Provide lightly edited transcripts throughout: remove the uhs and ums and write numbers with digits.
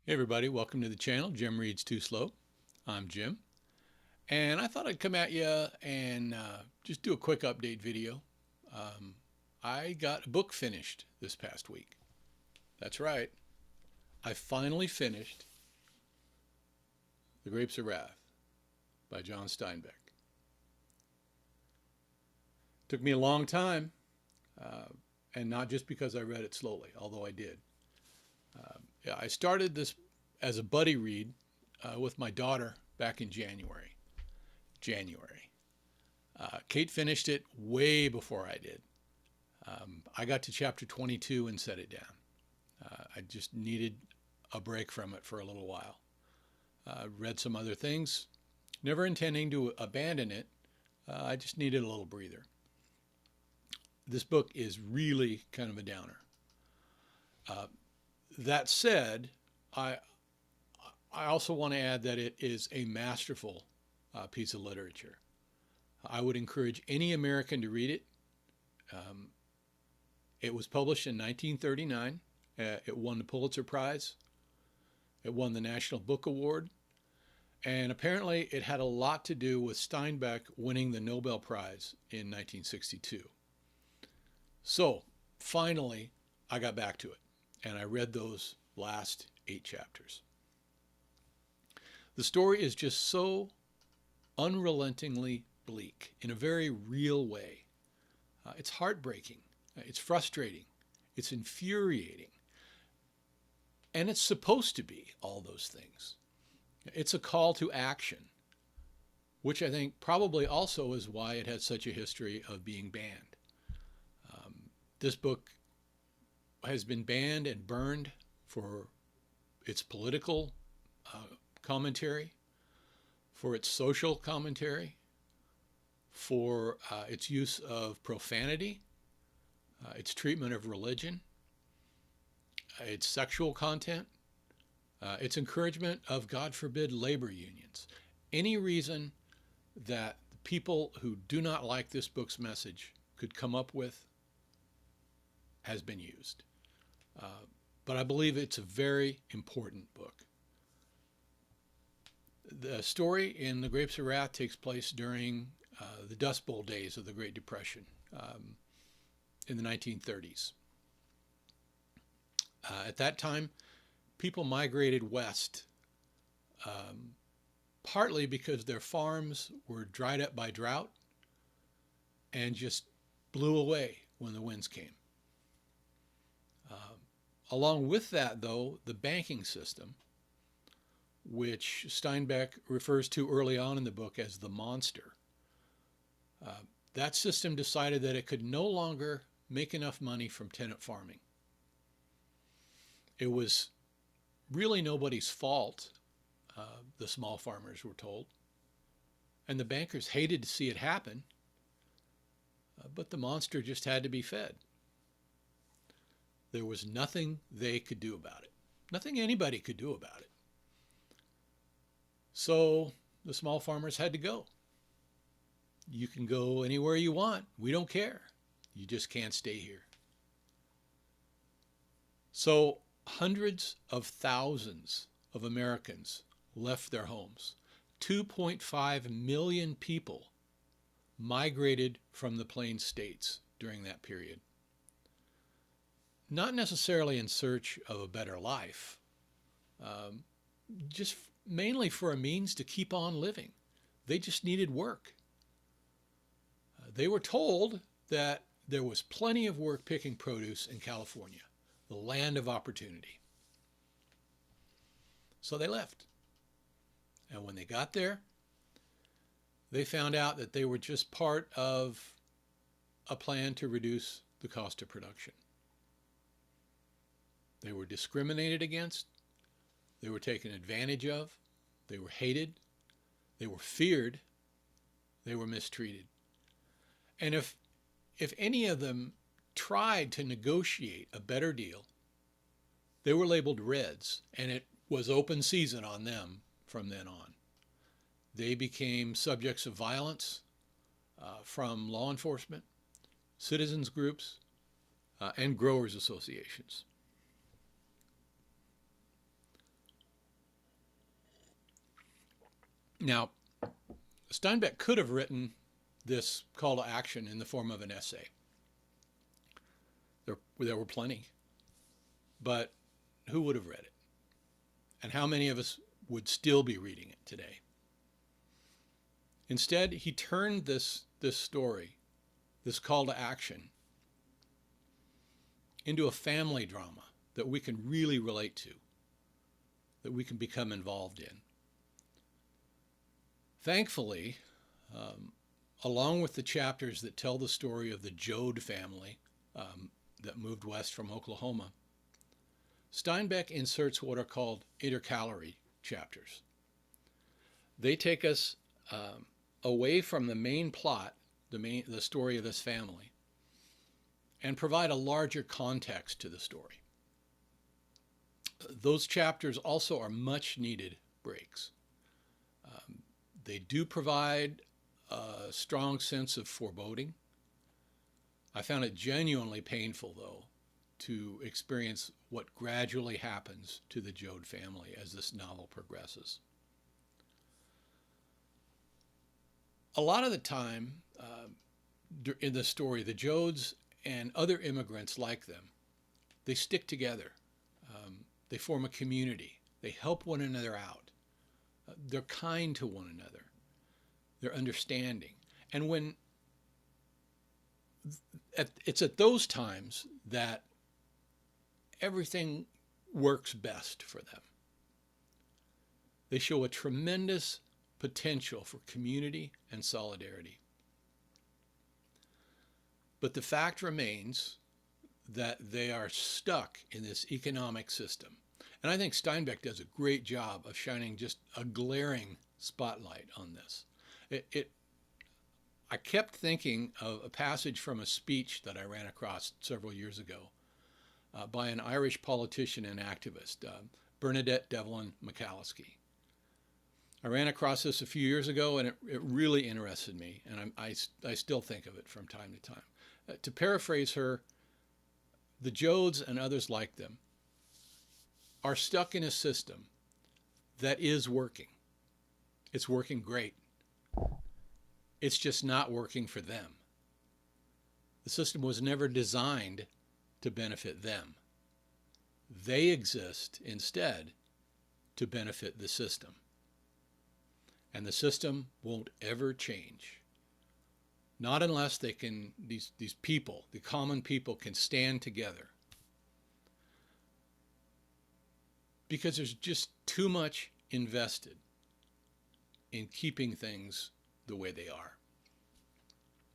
Hey everybody, welcome to the channel. Jim Reads Too Slow. I'm Jim, and I thought I'd come at you and just do a quick update video. Um, I got a book finished this past week. That's right, I finally finished The Grapes of Wrath by John Steinbeck. Took me a long time, uh, and not just because I read it slowly, although I did. Yeah, I started this as a buddy read with my daughter back in January. Kate finished it way before I did. I got to chapter 22 and set it down. I just needed a break from it for a little while. Read some other things, never intending to abandon it. I just needed a little breather. This book is really kind of a downer. Uh, that said, I I also want to add that it is a masterful piece of literature. I would encourage any American to read it. Um, it was published in 1939. It won the Pulitzer Prize. It won the National Book Award. And apparently, it had a lot to do with Steinbeck winning the Nobel Prize in 1962. So, finally, I got back to it. And I read those last 8 chapters. The story is just so unrelentingly bleak in a very real way. It's heartbreaking. It's frustrating. It's infuriating. And it's supposed to be all those things. It's a call to action, which I think probably also is why it has such a history of being banned. This book has been banned and burned for its political commentary, for its social commentary, for its use of profanity, its treatment of religion, its sexual content, its encouragement of, God forbid, labor unions. Any reason that people who do not like this book's message could come up with has been used. But I believe it's a very important book. The story in The Grapes of Wrath takes place during the Dust Bowl days of the Great Depression in the 1930s. At that time, people migrated west, partly because their farms were dried up by drought and just blew away when the winds came. Along with that, though, the banking system, which Steinbeck refers to early on in the book as the monster, that system decided that it could no longer make enough money from tenant farming. It was really nobody's fault, the small farmers were told. And the bankers hated to see it happen, but the monster just had to be fed. There was nothing they could do about it. Nothing anybody could do about it. So the small farmers had to go. You can go anywhere you want. We don't care. You just can't stay here. So hundreds of thousands of Americans left their homes. 2.5 million people migrated from the Plains States during that period. Not necessarily in search of a better life, just mainly for a means to keep on living. They just needed work. They were told that there was plenty of work picking produce in California, the land of opportunity. So they left. And when they got there, they found out that they were just part of a plan to reduce the cost of production. They were discriminated against. They were taken advantage of. They were hated. They were feared. They were mistreated. And if any of them tried to negotiate a better deal, they were labeled Reds, and it was open season on them from then on. They became subjects of violence from law enforcement, citizens groups, and growers associations. Now, Steinbeck could have written this call to action in the form of an essay. There were plenty, but who would have read it? And how many of us would still be reading it today? Instead, he turned this story, this call to action, into a family drama that we can really relate to, that we can become involved in. Thankfully, along with the chapters that tell the story of the Joad family that moved west from Oklahoma, Steinbeck inserts what are called intercalary chapters. They take us away from the main plot, the story of this family, and provide a larger context to the story. Those chapters also are much needed breaks. They do provide a strong sense of foreboding. I found it genuinely painful, though, to experience what gradually happens to the Joad family as this novel progresses. A lot of the time in the story, the Joads and other immigrants like them, they stick together. They form a community. They help one another out. They're kind to one another. They're understanding. And it's at those times that everything works best for them. They show a tremendous potential for community and solidarity. But the fact remains that they are stuck in this economic system. And I think Steinbeck does a great job of shining just a glaring spotlight on this. I kept thinking of a passage from a speech that I ran across several years ago by an Irish politician and activist, Bernadette Devlin McCalliskey. I ran across this a few years ago, and it really interested me, and I still think of it from time to time. To paraphrase her, the Joads and others like them are stuck in a system that is working. It's working great. It's just not working for them. The system was never designed to benefit them. They exist instead to benefit the system. And the system won't ever change. Not unless these people, the common people, can stand together. Because there's just too much invested in keeping things the way they are.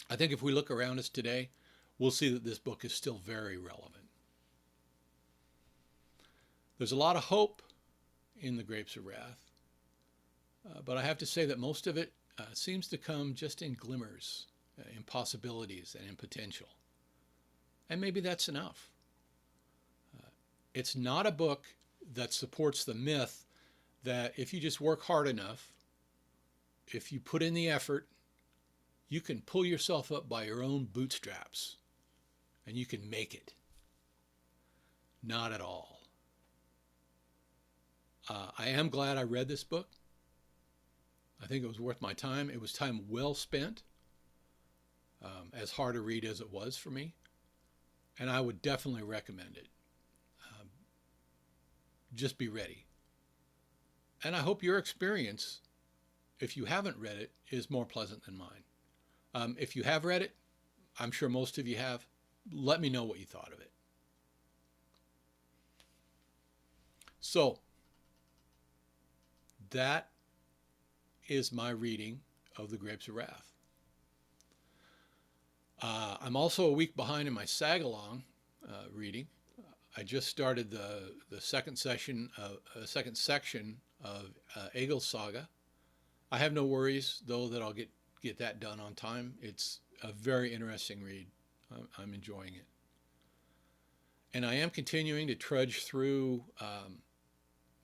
I think if we look around us today, we'll see that this book is still very relevant. There's a lot of hope in The Grapes of Wrath, but I have to say that most of it seems to come just in glimmers, in possibilities, and in potential. And maybe that's enough. It's not a book that supports the myth that if you just work hard enough, if you put in the effort, you can pull yourself up by your own bootstraps and you can make it. Not at all. I am glad I read this book. I think it was worth my time. It was time well spent, as hard a read as it was for me. And I would definitely recommend it. Just be ready. And I hope your experience, if you haven't read it, is more pleasant than mine. If you have read it, I'm sure most of you have, let me know what you thought of it. So, that is my reading of The Grapes of Wrath. I'm also a week behind in my SAG-along reading. I just started the second section of Egil's Saga. I have no worries, though, that I'll get that done on time. It's a very interesting read. I'm enjoying it. And I am continuing to trudge through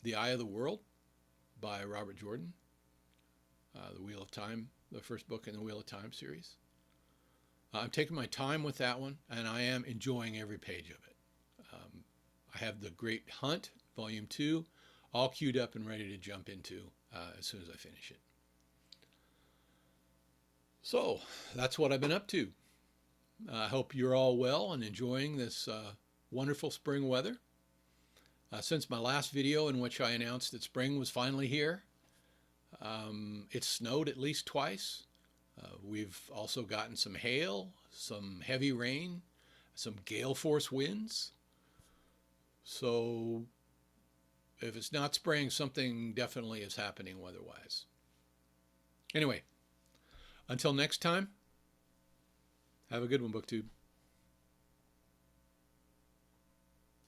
The Eye of the World by Robert Jordan, The Wheel of Time, the first book in the Wheel of Time series. I'm taking my time with that one, and I am enjoying every page of it. I have The Great Hunt, Volume 2, all queued up and ready to jump into as soon as I finish it. So that's what I've been up to. I hope you're all well and enjoying this wonderful spring weather. Since my last video in which I announced that spring was finally here, it's snowed at least twice. We've also gotten some hail, some heavy rain, some gale force winds. So if it's not spring, something definitely is happening weather-wise. Anyway, until next time, have a good one, BookTube.